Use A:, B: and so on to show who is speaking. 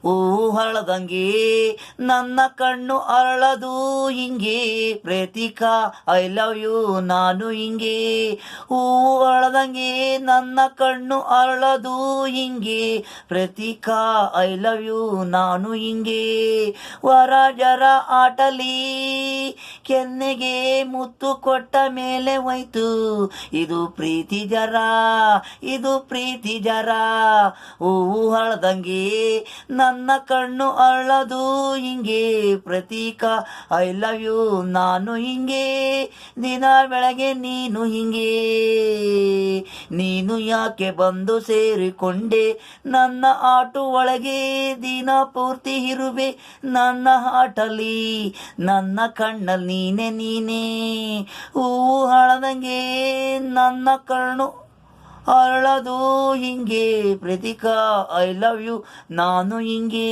A: ಹೂವು ಹಳದಂಗೆ ನನ್ನ ಕಣ್ಣು ಅರಳದು ಹಿಂಗೆ ಪ್ರೀತಿಕಾ ಐ ಲವ್ ಯು ನಾನು ಹಿಂಗೆ. ಹೂವು ಅರಳದಂಗೆ ನನ್ನ ಕಣ್ಣು ಅರಳದು ಹಿಂಗೆ ಪ್ರೀತಿಕಾ ಐ ಲವ್ ಯು ನಾನು ಹಿಂಗೆ. ವರ ಜರ ಆಟಲಿ ಕೆನ್ನೆಗೆ ಮುತ್ತು ಕೊಟ್ಟ ಮೇಲೆ ಹೋಯ್ತು ಇದು ಪ್ರೀತಿ ಜರ, ಇದು ಪ್ರೀತಿ ಜರ. ಹೂವು ಹಳದಂಗೆ ನನ್ನ ಕಣ್ಣು ಅರಳದು ಹಿಂಗೆ ಪ್ರತೀಕಾ ಐ ಲವ್ ಯು ನಾನು ಹಿಂಗೆ. ದಿನ ಬೆಳಗ್ಗೆ ನೀನು ಹಿಂಗೆ, ನೀನು ಯಾಕೆ ಬಂದು ಸೇರಿಕೊಂಡೆ ನನ್ನ ಆಟು ಒಳಗೆ. ದಿನ ಪೂರ್ತಿ ಇರುವೆ ನನ್ನ ಆಟಲಿ, ನನ್ನ ಕಣ್ಣಲ್ಲಿ ನೀನೆ ನೀನೆ. ಹೂವು ಹಳದಂಗೆ ನನ್ನ ಕಣ್ಣು ಅರಳದು ಹಿಂಗೆ ಪ್ರೀತಿಕಾ ಐ ಲವ್ ಯು ನಾನು ಹಿಂಗೆ.